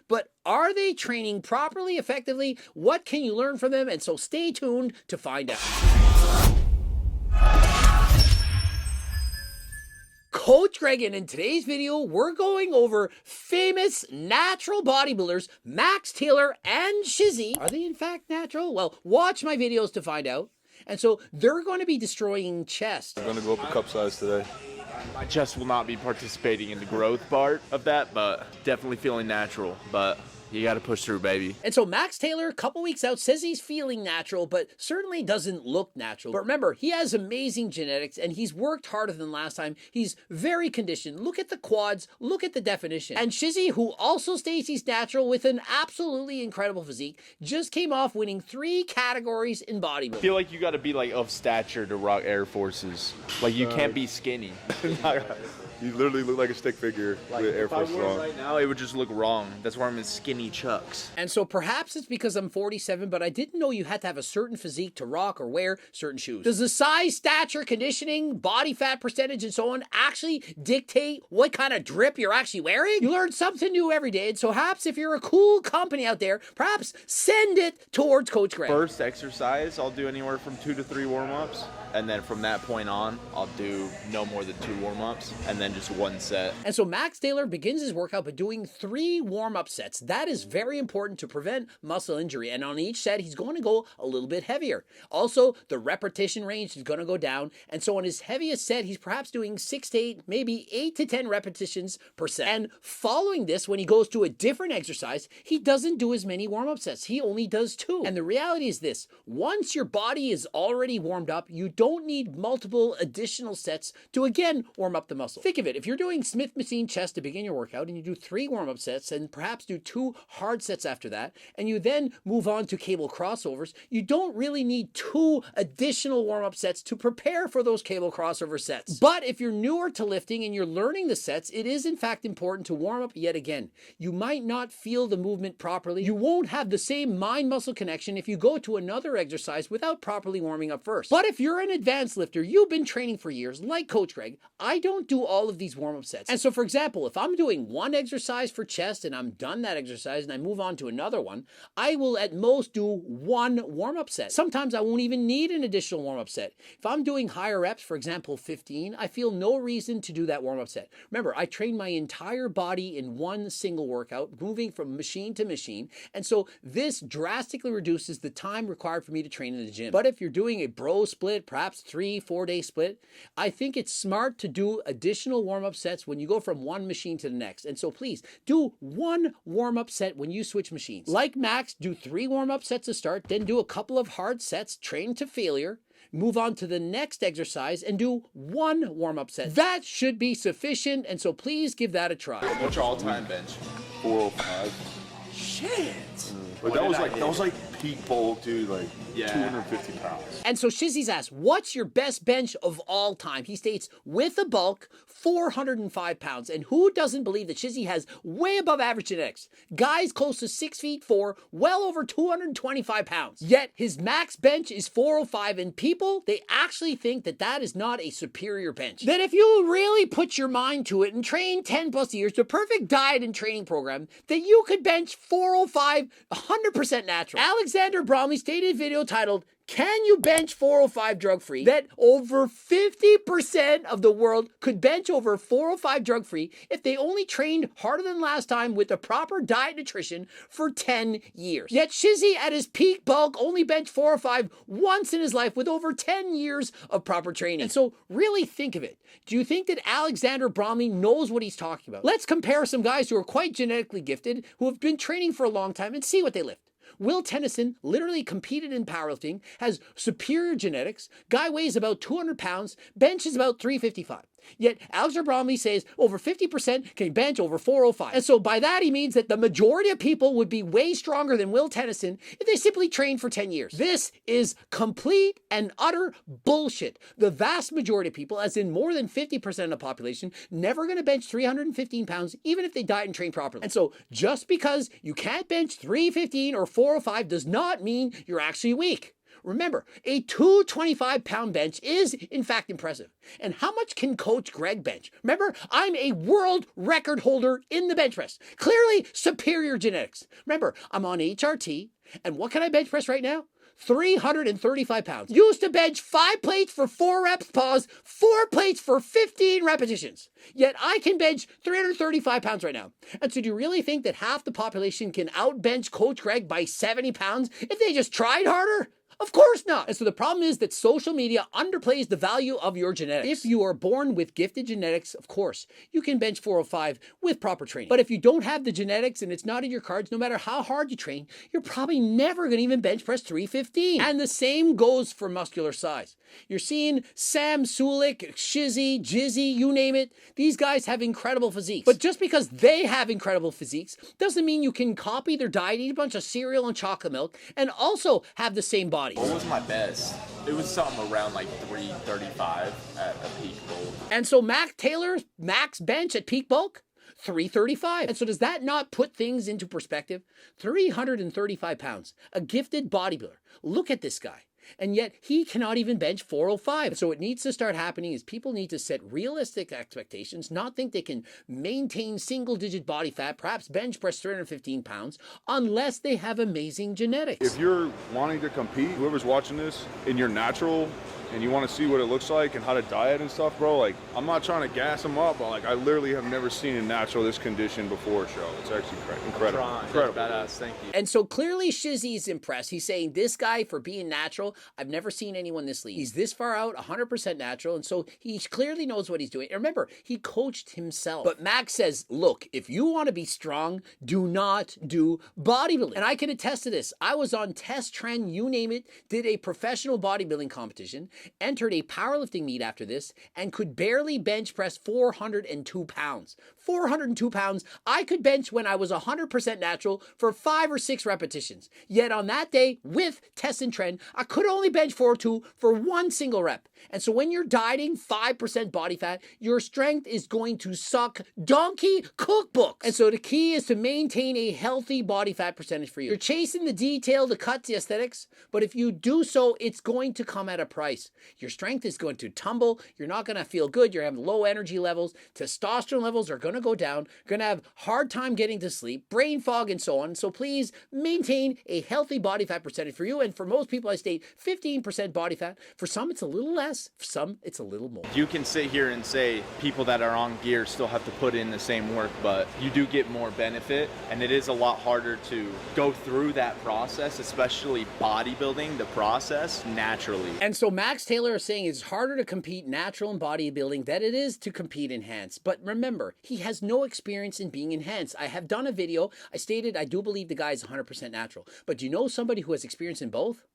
But are they training properly, effectively? What can you learn from them? And so stay tuned to find out. Coach Greg, and in today's video, we're going over famous natural bodybuilders, Max Taylor and Shizzy. Are they in fact natural? Well, watch my videos to find out. And so they're going to be destroying chest. I'm going to go up a cup size today. My chest will not be participating in the growth part of that, but definitely feeling natural. But you got to push through, baby. And so Max Taylor, a couple weeks out, says he's feeling natural, but certainly doesn't look natural. But remember, he has amazing genetics, and he's worked harder than last time. He's very conditioned. Look at the quads. Look at the definition. And Shizzy, who also states he's natural with an absolutely incredible physique, just came off winning 3 categories in bodybuilding. I feel like you got to be like of stature to rock Air Forces. Like you can't be skinny. You literally look like a stick figure with Air Force on. Right now, it would just look wrong. That's why I'm in skinny chucks. And so perhaps it's because I'm 47, but I didn't know you had to have a certain physique to rock or wear certain shoes. Does the size, stature, conditioning, body fat percentage, and so on actually dictate what kind of drip you're actually wearing? You learn something new every day, and so perhaps if you're a cool company out there, perhaps send it towards Coach Greg. First exercise, I'll do anywhere from 2 to 3 warm-ups. And then from that point on, I'll do no more than 2 warm-ups and then just 1 set. And so Max Taylor begins his workout by doing 3 warm-up sets. That is very important to prevent muscle injury. And on each set, he's going to go a little bit heavier. Also, the repetition range is going to go down. And so on his heaviest set, he's perhaps doing 6 to 8, maybe 8 to 10 repetitions per set. And following this, when he goes to a different exercise, he doesn't do as many warm-up sets. He only does 2. And the reality is this: once your body is already warmed up, you don't need multiple additional sets to again warm up the muscle. Think of it, if you're doing Smith machine chest to begin your workout and you do 3 warm-up sets and perhaps do 2 hard sets after that, and you then move on to cable crossovers, you don't really need 2 additional warm-up sets to prepare for those cable crossover sets. But if you're newer to lifting and you're learning the sets, it is in fact important to warm up yet again. You might not feel the movement properly. You won't have the same mind-muscle connection if you go to another exercise without properly warming up first. But if you're an advanced lifter, you've been training for years, like Coach Greg, I don't do all of these warm-up sets. And so, for example, if I'm doing 1 exercise for chest and I'm done that exercise and I move on to another one, I will at most do 1 warm-up set. Sometimes I won't even need an additional warm-up set. If I'm doing higher reps, for example, 15, I feel no reason to do that warm-up set. Remember, I train my entire body in 1 single workout, moving from machine to machine, and so this drastically reduces the time required for me to train in the gym. But if you're doing a bro split, perhaps 3-4 day split, I think it's smart to do additional warm-up sets when you go from one machine to the next. And so please do 1 warm-up set when you switch machines. Like Max, do 3 warm-up sets to start, then do a couple of hard sets, train to failure, move on to the next exercise and do 1 warm-up set. That should be sufficient, and so please give that a try. What's your all-time bench? 405. Shit. But that was like peak bulk, dude, like 250 pounds. And so Shizzy's asked, what's your best bench of all time? He states, with a bulk, 405 pounds. And who doesn't believe that Shizzy has way above average genetics? Guys close to 6'4", well over 225 pounds. Yet his max bench is 405, and people, they actually think that that is not a superior bench. That if you really put your mind to it and train 10 plus years, the perfect diet and training program, that you could bench 405, 100% natural. Alexander Bromley stated in a video titled, "Can you bench 405 drug-free?" that over 50% of the world could bench over 405 drug-free if they only trained harder than last time with the proper diet and nutrition for 10 years. Yet Shizzy at his peak bulk only benched 405 once in his life with over 10 years of proper training. And so really think of it. Do you think that Alexander Bromley knows what he's talking about? Let's compare some guys who are quite genetically gifted, who have been training for a long time, and see what they lift. Will Tennyson literally competed in powerlifting, has superior genetics, guy weighs about 200 pounds, bench is about 355. Yet Alexander Bromley says over 50% can bench over 405. And so by that he means that the majority of people would be way stronger than Will Tennyson if they simply trained for 10 years. This is complete and utter bullshit. The vast majority of people, as in more than 50% of the population, never going to bench 315 pounds even if they diet and train properly. And so just because you can't bench 315 or 405 does not mean you're actually weak. Remember, a 225-pound bench is, in fact, impressive. And how much can Coach Greg bench? Remember, I'm a world record holder in the bench press. Clearly superior genetics. Remember, I'm on HRT, and what can I bench press right now? 335 pounds. Used to bench 5 plates for 4 reps, pause, 4 plates for 15 repetitions. Yet I can bench 335 pounds right now. And so do you really think that half the population can outbench Coach Greg by 70 pounds if they just tried harder? Of course not. And so the problem is that social media underplays the value of your genetics. If you are born with gifted genetics, of course, you can bench 405 with proper training. But if you don't have the genetics and it's not in your cards, no matter how hard you train, you're probably never going to even bench press 315. And the same goes for muscular size. You're seeing Sam Sulik, Shizzy, Jizzy, you name it. These guys have incredible physiques. But just because they have incredible physiques doesn't mean you can copy their diet, eat a bunch of cereal and chocolate milk, and also have the same body. What was my best? It was something around like 335 at a peak bulk. And so Mac Taylor's max bench at peak bulk? 335. And so does that not put things into perspective? 335 pounds, a gifted bodybuilder. Look at this guy. And yet he cannot even bench 405. So what needs to start happening is people need to set realistic expectations, not think they can maintain single-digit body fat, perhaps bench press 315 pounds, unless they have amazing genetics. If you're wanting to compete, whoever's watching this, and you're natural, and you want to see what it looks like and how to diet and stuff, bro, like, I'm not trying to gas them up, but like, I literally have never seen a natural this condition before show. It's actually incredible. Incredible. Badass, thank you. And so clearly Shizzy's impressed. He's saying, this guy, for being natural, I've never seen anyone this lean. He's this far out, 100% natural, and so he clearly knows what he's doing. And remember, he coached himself. But Max says, look, if you want to be strong, do not do bodybuilding. And I can attest to this. I was on Test Trend, you name it, did a professional bodybuilding competition, entered a powerlifting meet after this, and could barely bench press 402 pounds. 402 pounds I could bench when I was 100% natural for 5 or 6 repetitions. Yet on that day, with Test and Trend, I could only bench 402 for 1 single rep. And so when you're dieting 5% body fat, your strength is going to suck donkey cookbooks. And so the key is to maintain a healthy body fat percentage for you. You're chasing the detail, the cuts, the aesthetics, but if you do so, it's going to come at a price. Your strength is going to tumble. You're not going to feel good. You're having low energy levels. Testosterone levels are going to go down. You're going to have hard time getting to sleep, brain fog, and so on. So please maintain a healthy body fat percentage for you. And for most people, I state 15% body fat. For some, it's a little less. For some, it's a little more. You can sit here and say people that are on gear still have to put in the same work, but you do get more benefit, and it is a lot harder to go through that process, especially bodybuilding, the process, naturally. And so Max Taylor is saying it's harder to compete natural in bodybuilding than it is to compete enhanced. But remember, he has no experience in being enhanced. I have done a video. I stated I do believe the guy is 100% natural. But do you know somebody who has experience in both?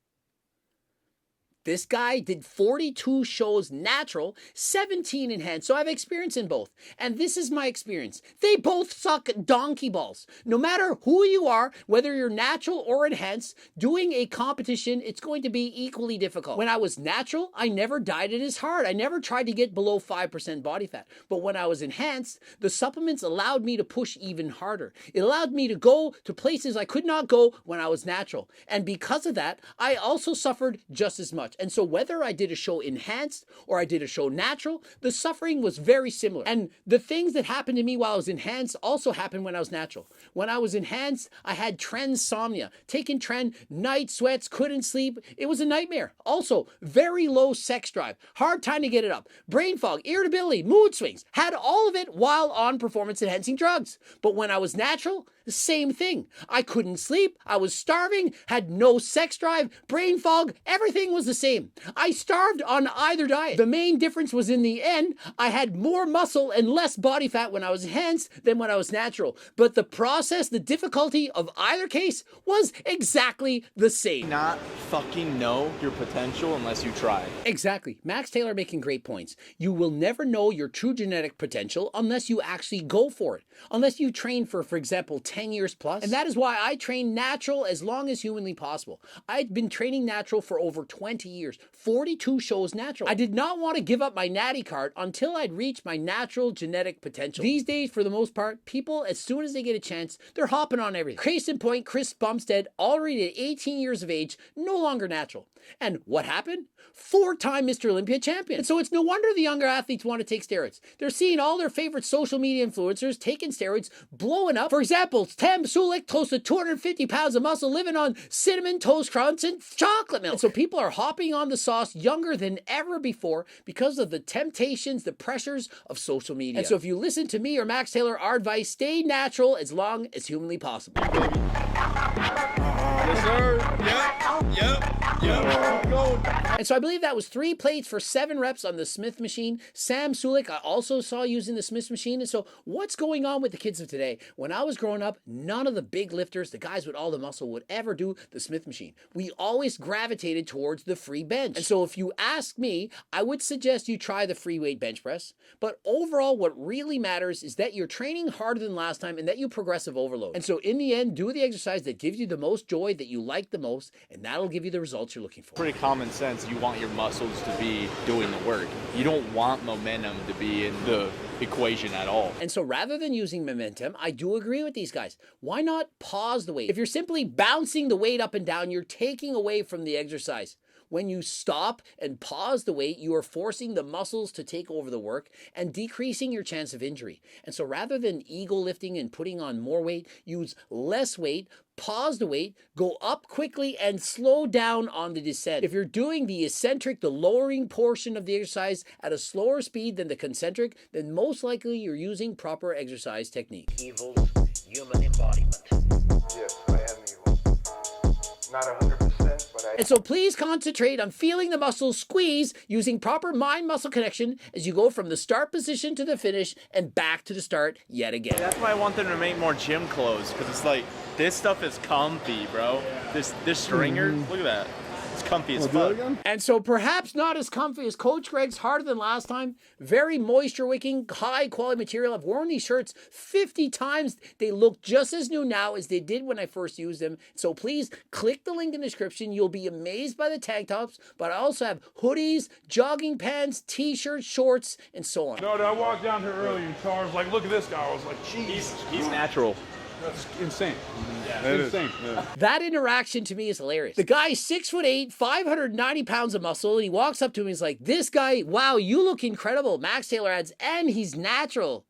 This guy did 42 shows natural, 17 enhanced, so I have experience in both. And this is my experience. They both suck donkey balls. No matter who you are, whether you're natural or enhanced, doing a competition, it's going to be equally difficult. When I was natural, I never dieted as hard. I never tried to get below 5% body fat. But when I was enhanced, the supplements allowed me to push even harder. It allowed me to go to places I could not go when I was natural. And because of that, I also suffered just as much. And so whether I did a show enhanced or I did a show natural, the suffering was very similar. And the things that happened to me while I was enhanced also happened when I was natural. When I was enhanced, I had insomnia, taking Tren, night sweats, couldn't sleep. It was a nightmare. Also, very low sex drive, hard time to get it up, brain fog, irritability, mood swings, had all of it while on performance enhancing drugs. But when I was natural, the same thing. I couldn't sleep, I was starving, had no sex drive, brain fog, everything was the same. I starved on either diet. The main difference was in the end, I had more muscle and less body fat when I was enhanced than when I was natural. But the process, the difficulty of either case was exactly the same. Not fucking know your potential unless you try. Exactly. Max Taylor making great points. You will never know your true genetic potential unless you actually go for it. Unless you train for example, 10 years plus. And that is why I train natural as long as humanly possible. I'd been training natural for over 20 years, 42 shows natural. I did not want to give up my natty card until I'd reached my natural genetic potential. These days, for the most part, people, as soon as they get a chance, they're hopping on everything. Case in point, Chris Bumstead, already at 18 years of age, no longer natural. And what happened? 4-time Mr. Olympia champion. And so it's no wonder the younger athletes want to take steroids. They're seeing all their favorite social media influencers taking steroids, blowing up. For example, Tam Sulik, close to 250 pounds of muscle, living on cinnamon toast crunch and chocolate milk. And so people are hopping on the sauce younger than ever before because of the temptations, the pressures of social media. And so if you listen to me or Max Taylor, our advice, stay natural as long as humanly possible. Yes, sir. Yep. And so I believe that was 3 plates for 7 reps on the Smith machine. Sam Sulik, I also saw using the Smith machine. And so what's going on with the kids of today? When I was growing up, none of the big lifters, the guys with all the muscle, would ever do the Smith machine. We always gravitated towards the free bench. And so if you ask me, I would suggest you try the free weight bench press. But overall, what really matters is that you're training harder than last time and that you progressive overload. And so in the end, do the exercise that gives you the most joy, that you like the most, and that'll give you the results you're looking for. Pretty common sense. You want your muscles to be doing the work. You don't want momentum to be in the equation at all. And so rather than using momentum, I do agree with these guys. Why not pause the weight? If you're simply bouncing the weight up and down, you're taking away from the exercise. When you stop and pause the weight, you are forcing the muscles to take over the work and decreasing your chance of injury. And so rather than ego lifting and putting on more weight, use less weight, pause the weight, go up quickly, and slow down on the descent. If you're doing the eccentric, the lowering portion of the exercise at a slower speed than the concentric, then most likely you're using proper exercise technique. Evil's human embodiment. Yes, I am evil. Not 100%, but I... And so please concentrate on feeling the muscles squeeze using proper mind-muscle connection as you go from the start position to the finish and back to the start yet again. That's why I want them to make more gym clothes, because it's like, this stuff is comfy, bro. This stringer, look at that. It's comfy as fuck. And so perhaps not as comfy as Coach Greg's, harder than last time. Very moisture wicking, high quality material. I've worn these shirts 50 times. They look just as new now as they did when I first used them. So please click the link in the description. You'll be amazed by the tank tops, but I also have hoodies, jogging pants, t-shirts, shorts, and so on. No, I walked down here earlier and Charles was like, look at this guy. I was like, jeez. He's natural. That's insane. Yeah, it's insane. Yeah. That interaction to me is hilarious. The guy's 6'8", 590 pounds of muscle, and he walks up to him and he's like, this guy, wow, you look incredible. Max Taylor adds, and he's natural.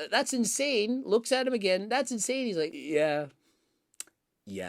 That's insane. Looks at him again. That's insane. He's like, yeah.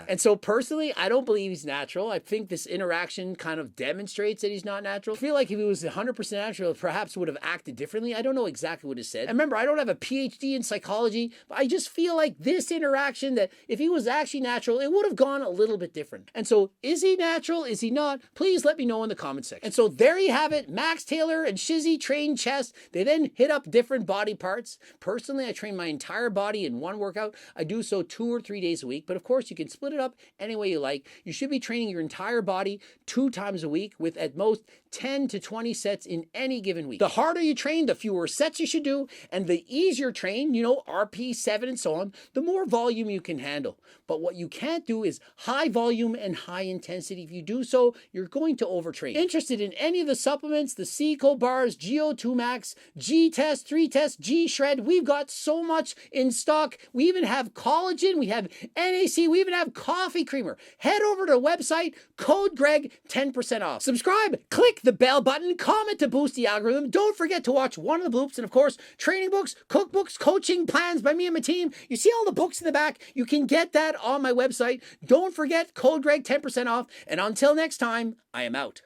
And so personally, I don't believe he's natural. I think this interaction kind of demonstrates that he's not natural. I feel like if he was 100% natural, perhaps would have acted differently. I don't know exactly what he said. And remember, I don't have a PhD in psychology, but I just feel like this interaction, that if he was actually natural, it would have gone a little bit different. And so is he natural? Is he not? Please let me know in the comment section. And so there you have it. Max Taylor and Shizzy train chest. They then hit up different body parts. Personally, I train my entire body in one workout. I do so 2 or 3 days a week, but of course you can split it up any way you like. You should be training your entire body 2 times a week with at most 10 to 20 sets in any given week. The harder you train, the fewer sets you should do, and the easier train, RP 7 and so on, the more volume you can handle. But what you can't do is high volume and high intensity. If you do so, you're going to overtrain. Interested in any of the supplements, the Seco bars, GO2 Max, G-Test, 3-Test, G-Shred, we've got so much in stock. We even have collagen, we have NAC, we even have coffee creamer. Head over to the website, code Greg, 10% off. Subscribe, click the bell button, comment to boost the algorithm. Don't forget to watch one of the bloops, and of course, training books, cookbooks, coaching plans by me and my team. You see all the books in the back? You can get that on my website. Don't forget, code Greg, 10% off. And until next time, I am out.